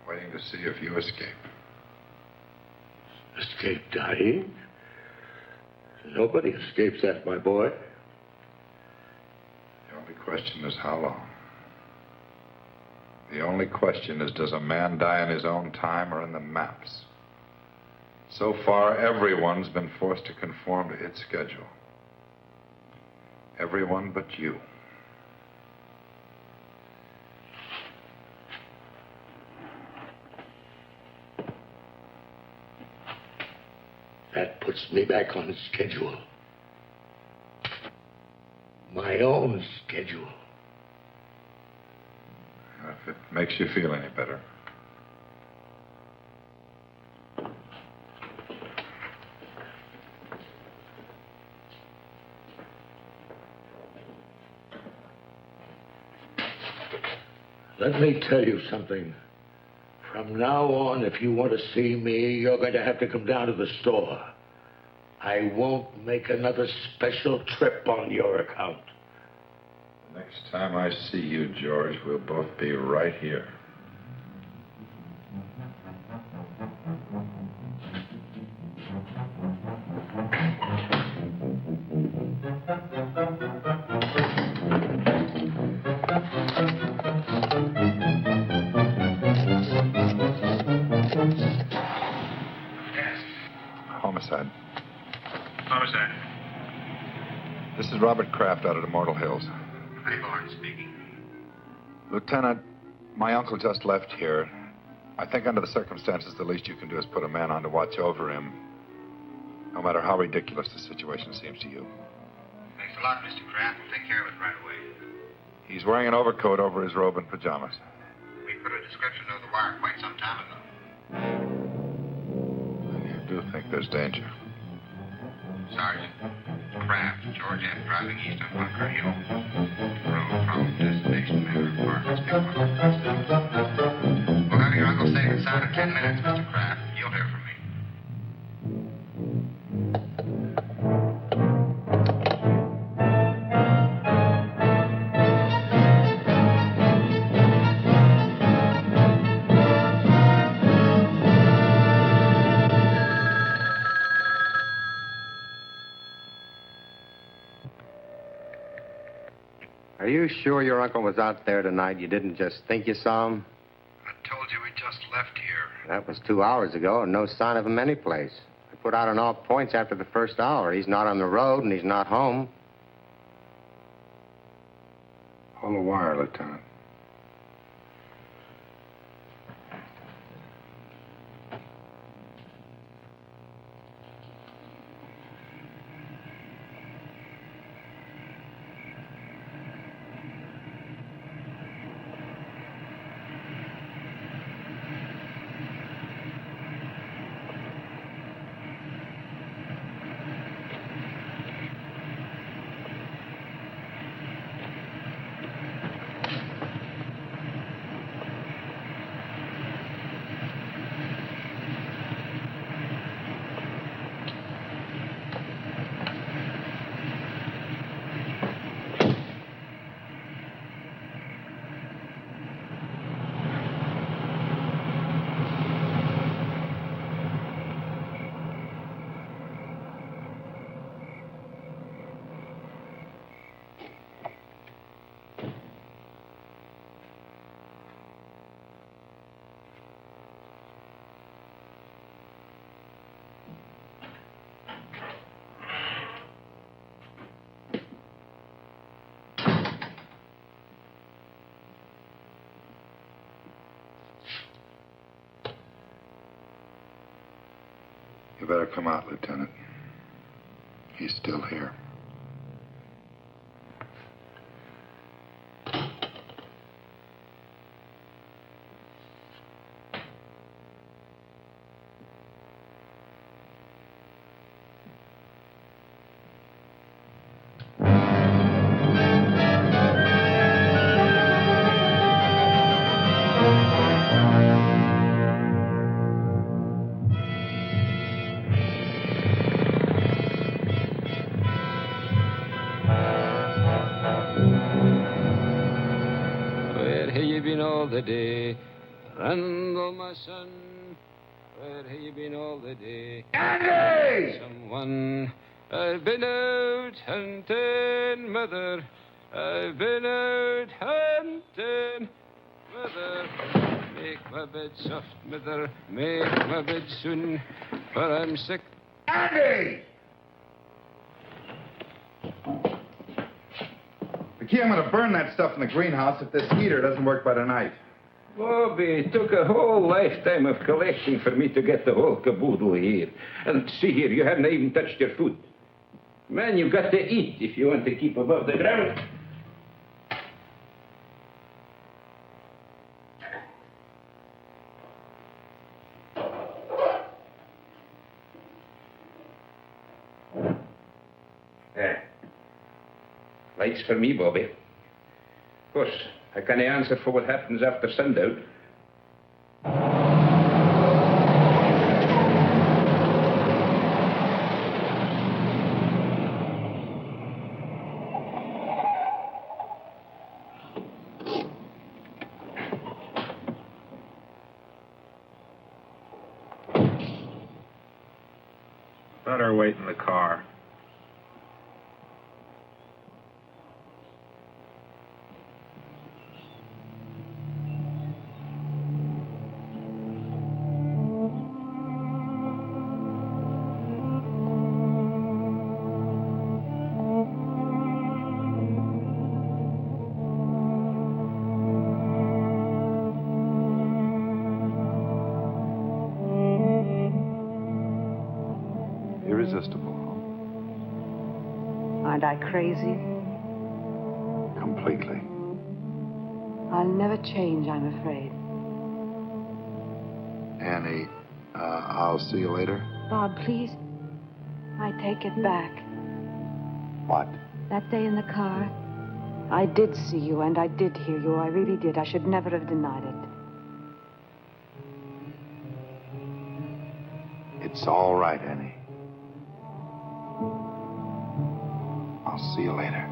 Waiting to see if you escape. Escape dying? Nobody escapes that, my boy. The only question is how long. The only question is, does a man die in his own time or in the maps? So far, everyone's been forced to conform to its schedule. Everyone but you. That puts me back on schedule. My own schedule. If it makes you feel any better. Let me tell you something. From now on, if you want to see me, you're going to have to come down to the store. I won't make another special trip on your account. Next time I see you, George, we'll both be right here. Homicide. Homicide. This is Robert Kraft out at Immortal Hills. Hi, Barnes speaking. Lieutenant, my uncle just left here. I think under the circumstances, the least you can do is put a man on to watch over him, no matter how ridiculous the situation seems to you. Thanks a lot, Mr. Kraft. We'll take care of it right away. He's wearing an overcoat over his robe and pajamas. We put a description of the wire quite some time ago. I do think there's danger. Sergeant, Kraft, George F. driving east on Bunker Hill. Road from destination Manor Apartments, Big We'll have your uncle safe and sound in 10 minutes, Mr. Kraft. You'll hear from me. Are you sure your uncle was out there tonight? You didn't just think you saw him? I told you he just left here. That was 2 hours ago, and no sign of him anyplace. I put out on all points after the first hour. He's not on the road, and he's not home. Pull the wire, Lieutenant. You better come out, Lieutenant. He's still here. All the day, Randall, my son, where have you been all the day? Andy! Someone, I've been out hunting, mother. I've been out hunting, mother. Make my bed soft, mother. Make my bed soon, for I'm sick. Andy! Key, I'm going to burn that stuff in the greenhouse if this heater doesn't work by tonight. Bobby, it took a whole lifetime of collecting for me to get the whole caboodle here. And see here, you haven't even touched your food. Man, you've got to eat if you want to keep above the ground. Lights for me, Bobby. Of course, I can't answer for what happens after sundown. Better wait in the car. Irresistible. Aren't I crazy? Completely. I'll never change, I'm afraid. Annie, I'll see you later. Bob, please. I take it back. What? That day in the car, I did see you and I did hear you. I really did. I should never have denied it. It's all right, Annie. I'll see you later.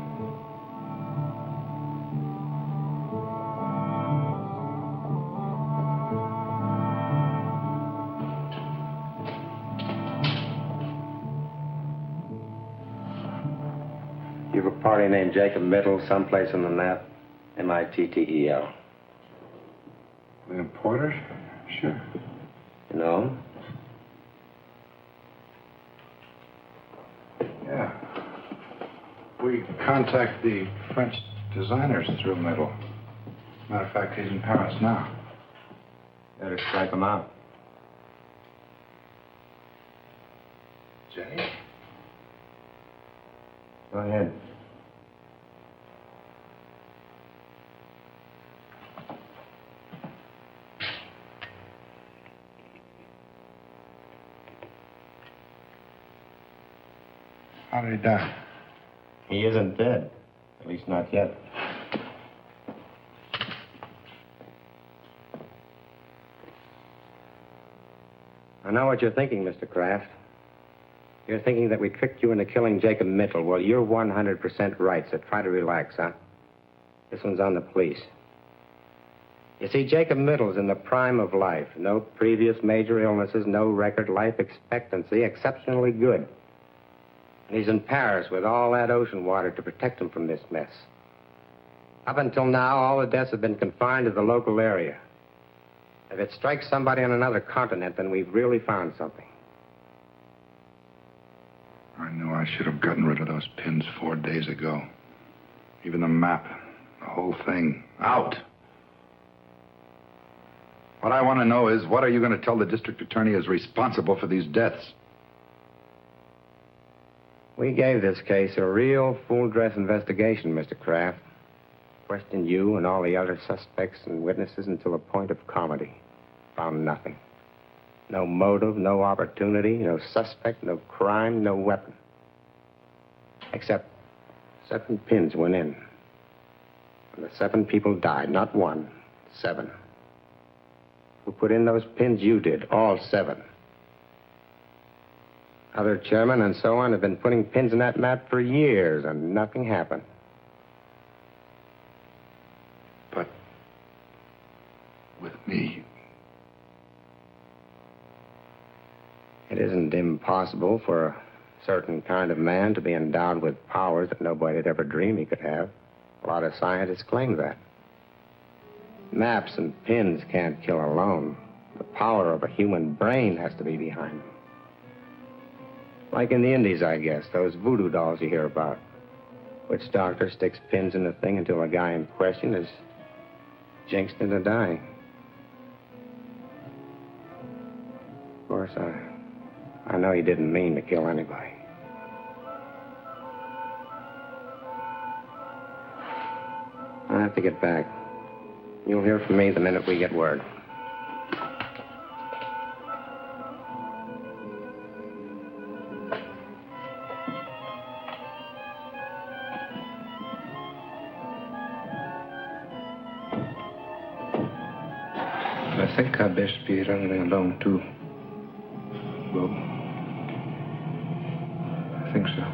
You've a party named Jacob Mittel someplace on the map? M-I-T-T-E-L. William Porter? Sure. You know him? Yeah. We contact the French designers through Mittel. Matter of fact, he's in Paris now. Better strike him out. Jenny? Go ahead. How did he die? He isn't dead. At least not yet. I know what you're thinking, Mr. Kraft. You're thinking that we tricked you into killing Jacob Mittel. Well, you're 100% right, so try to relax, huh? This one's on the police. You see, Jacob Mittel's in the prime of life. No previous major illnesses, no record life expectancy, exceptionally good. And he's in Paris with all that ocean water to protect him from this mess. Up until now, all the deaths have been confined to the local area. If it strikes somebody on another continent, then we've really found something. I knew I should have gotten rid of those pins 4 days ago. Even the map, the whole thing, out. What I want to know is, what are you going to tell the district attorney is responsible for these deaths? We gave this case a real full-dress investigation, Mr. Kraft. Questioned you and all the other suspects and witnesses until the point of comedy. Found nothing. No motive, no opportunity, no suspect, no crime, no weapon. Except 7 pins went in. And the 7 people died. Not 1, 7. Who put in those pins? You did. All 7. Other chairmen and so on have been putting pins in that map for years, and nothing happened. But with me, it isn't impossible for a certain kind of man to be endowed with powers that nobody had ever dreamed he could have. A lot of scientists claim that. Maps and pins can't kill alone. The power of a human brain has to be behind them. Like in the Indies, I guess, those voodoo dolls you hear about. Witch doctor sticks pins in the thing until the guy in question is jinxed into dying. Of course, I know he didn't mean to kill anybody. I have to get back. You'll hear from me the minute we get word. I think I'd best be running along, too. Bob. I think so.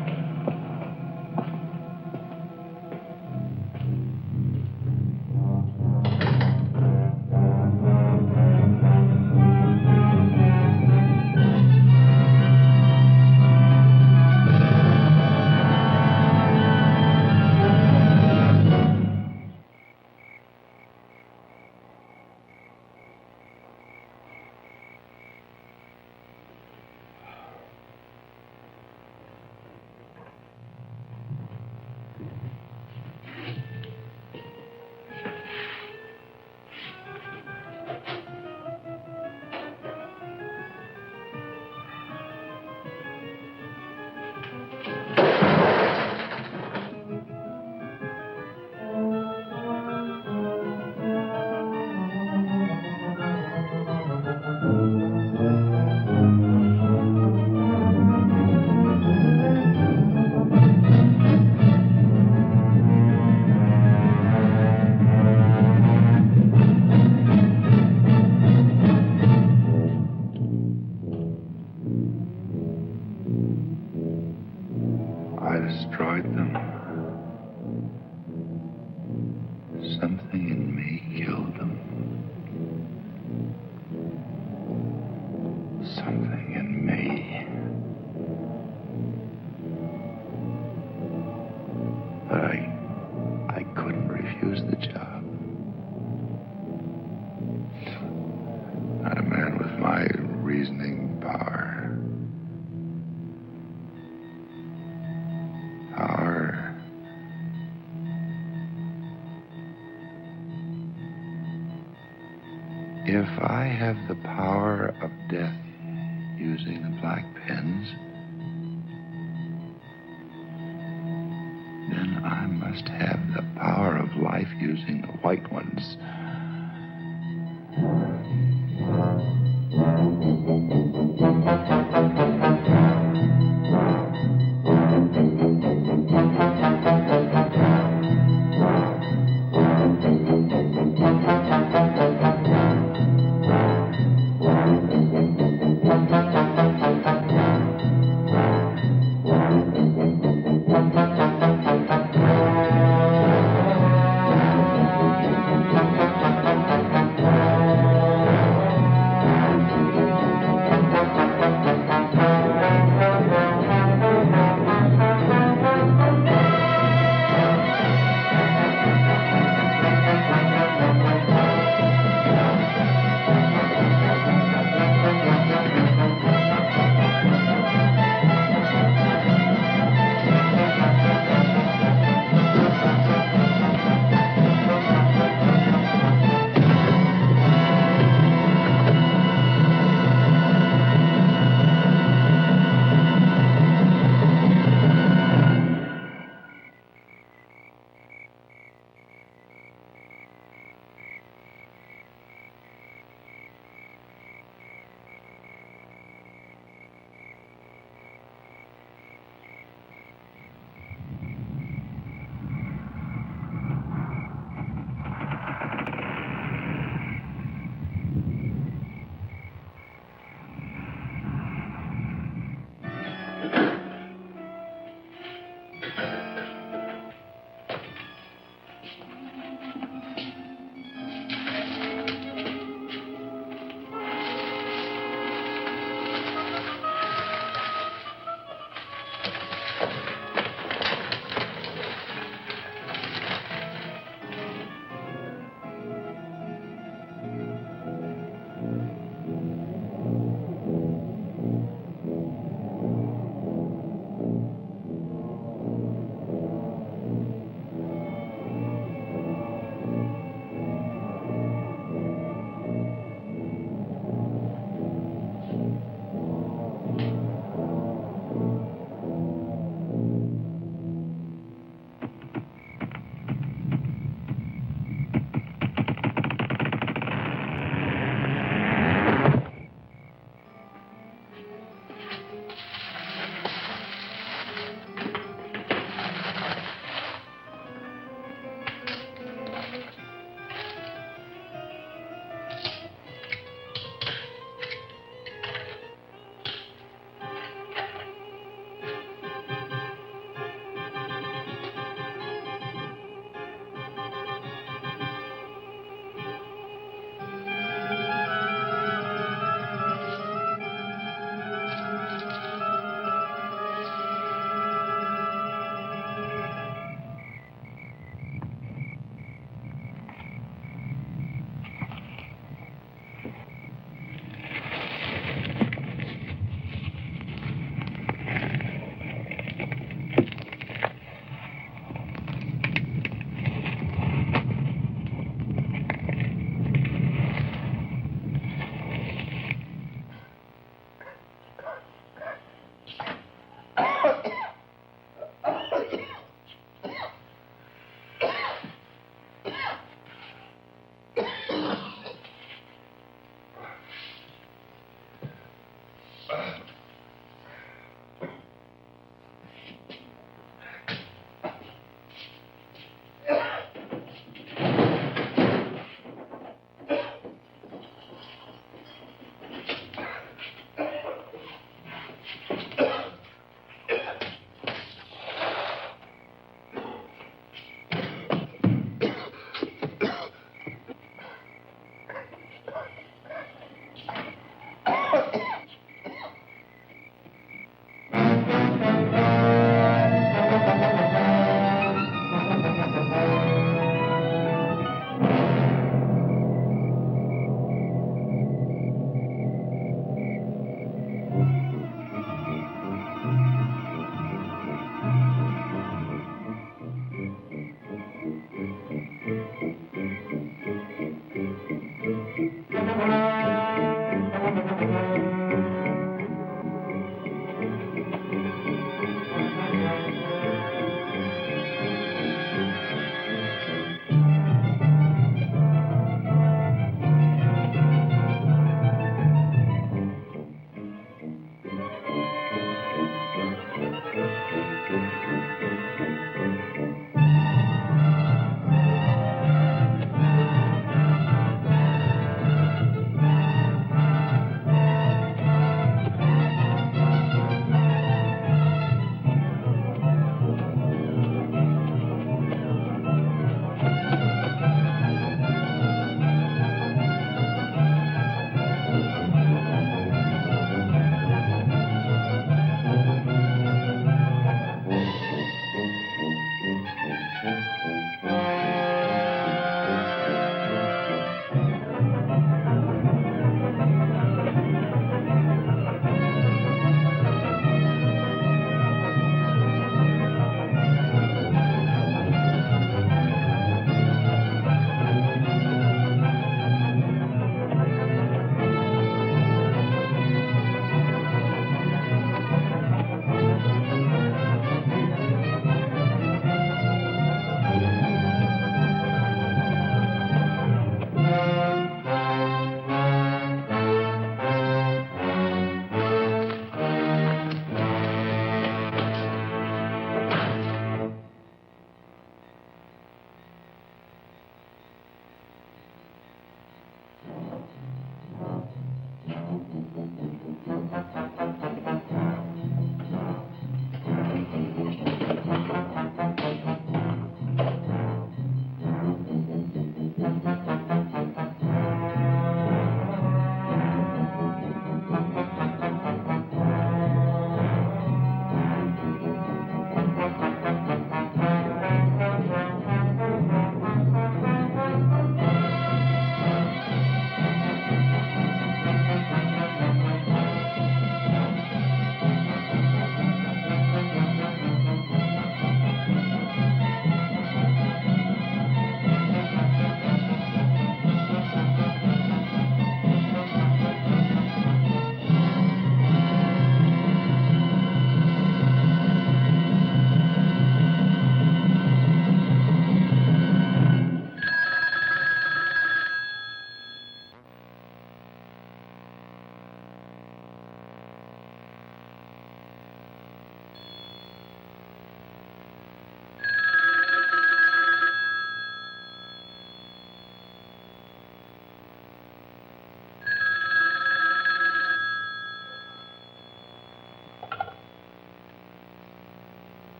If I have the power of death using the black pens, then I must have the power of life using the white ones.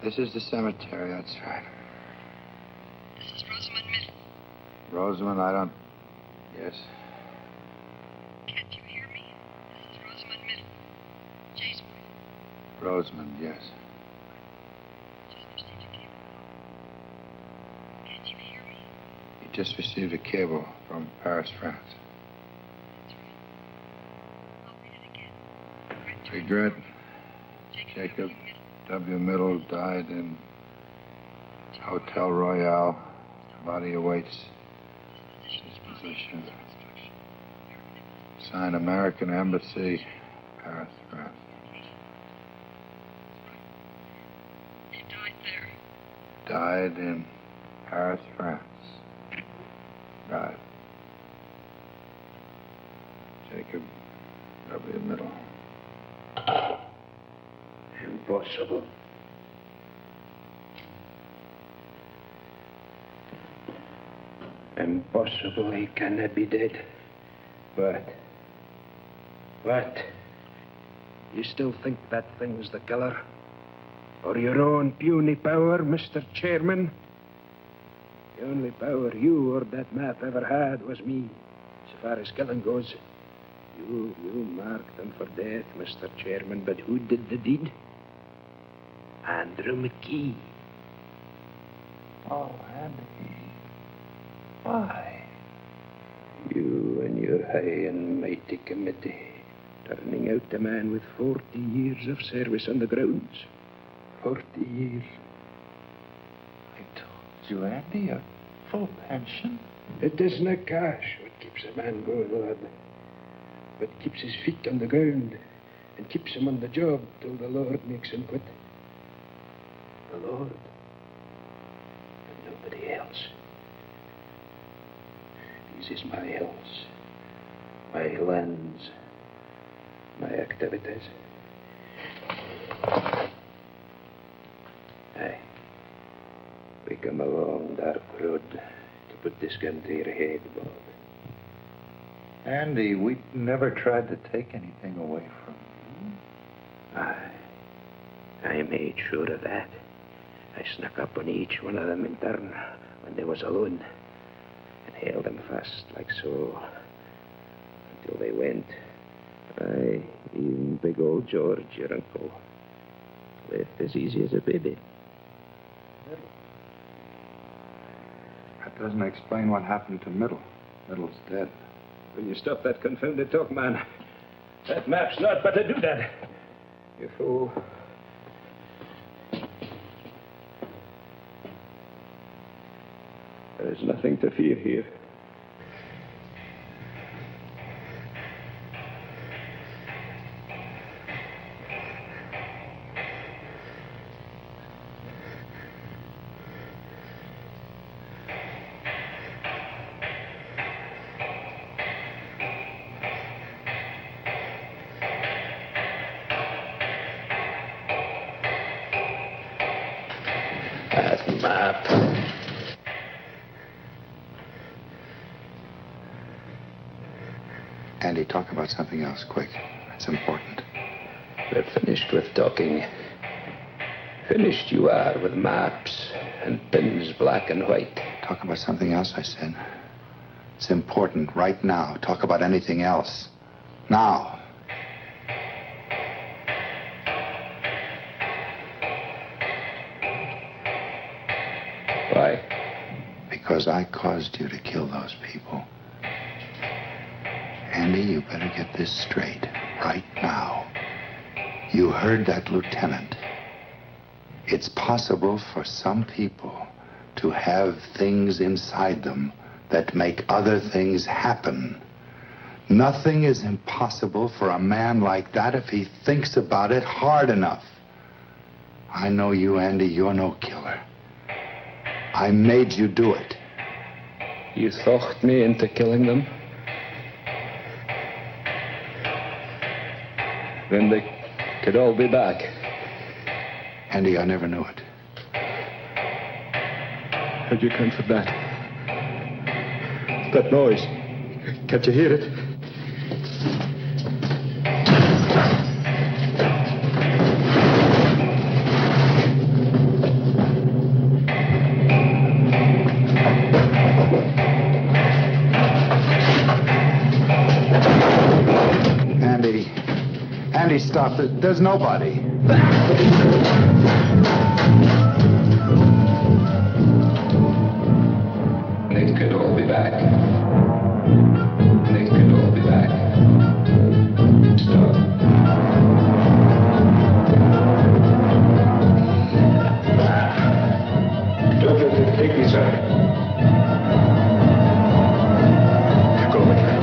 This is the cemetery, that's right. This is Rosamund Middle. Rosamund, I don't... Yes. Can't you hear me? This is Rosamund Middle. Jaysbury. Rosamund, yes. Just received a cable. Can't you hear me? You just received a cable from Paris, France. That's right. I'll read it again. Regret, Jacob W. Middle died in Hotel Royale. Body awaits disposition. Signed American Embassy, Paris, France. He died there. Died in Paris, France. Died. Jacob W. Middle. Impossible. Impossible. He cannot be dead. But... What? You still think that thing's the killer? Or your own puny power, Mr. Chairman? The only power you or that map ever had was me. So far as killing goes, you marked them for death, Mr. Chairman. But who did the deed? Andrew McKee. Oh, Andy. Why? You and your high and mighty committee, turning out a man with 40 years of service on the grounds. 40 years. I told you, Andy, a full pension. It isn't cash what keeps a man going, lad. What keeps his feet on the ground and keeps him on the job till the Lord makes him quit. The Lord. And nobody else. This is my house, my lands, my activities. Aye. We come a long, dark road to put this gun to your head, Bob. Andy, we never tried to take anything away from you. I made sure of that. I snuck up on each one of them in turn when they was alone and held them fast like so until they went. Aye, even big old George, your uncle, left as easy as a baby. That doesn't explain what happened to Middle. Middle's dead. Will you stop that confounded talk, man? That map's not but to do that. You fool. There is nothing to fear here. That map. Andy, talk about something else, quick. It's important. We're finished with talking. Finished you are with maps and pins black and white. Talk about something else, I said. It's important right now. Talk about anything else. Now. Why? Because I caused you to kill those people. Andy, you better get this straight right now. You heard that lieutenant. It's possible for some people to have things inside them that make other things happen. Nothing is impossible for a man like that if he thinks about it hard enough. I know you, Andy. You're no killer. I made you do it. You talked me into killing them? Then they could all be back. Andy, I never knew it. How'd you come for that? That noise. Can't you hear it? Andy, stop. There's nobody. They could all be back. They could all be back. Stop. Don't let it take me, sir. Go with that.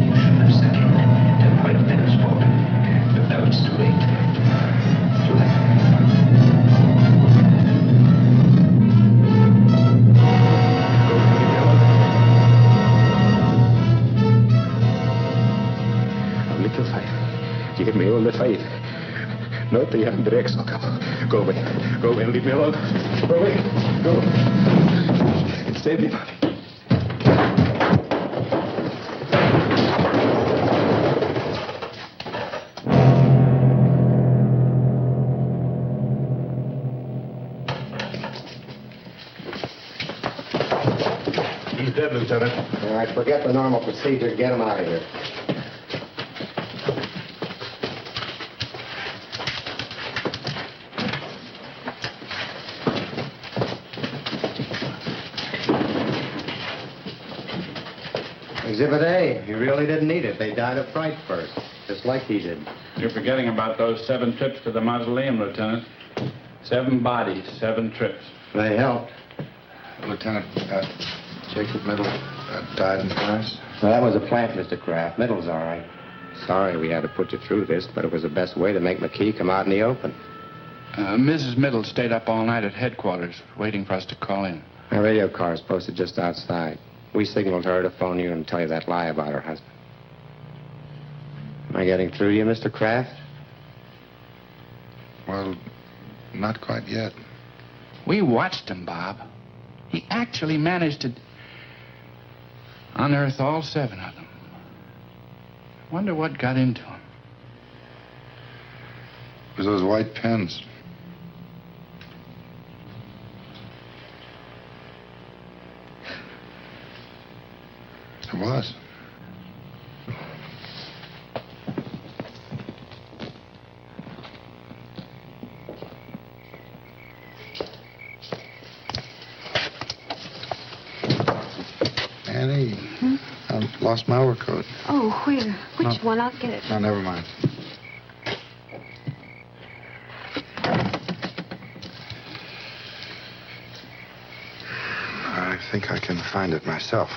You should have said it 5 minutes more. But now it's too late. No te Andrex. Go away. Go away and leave me alone. Go away. Go. Save me, Bobby. He's dead, Lieutenant. All right, forget the normal procedure. Get him out of here. Exhibit A. He really didn't need it. They died of fright first, just like he did. You're forgetting about those 7 trips to the mausoleum, Lieutenant. 7 bodies, 7 trips. They helped. Lieutenant, Jacob Middle died in France. Well, that was a plant, Mr. Kraft. Middle's all right. Sorry we had to put you through this, but it was the best way to make McKee come out in the open. Mrs. Middle stayed up all night at headquarters, waiting for us to call in. My radio car is posted just outside. We signaled her to phone you and tell you that lie about her husband. Am I getting through to you, Mr. Kraft? Well, not quite yet. We watched him, Bob. He actually managed to unearth all 7 of them. Wonder what got into him. It was those white pens. It was. Annie, I've lost my overcoat. Oh, where? Which one? I'll get it. No, never mind. I think I can find it myself.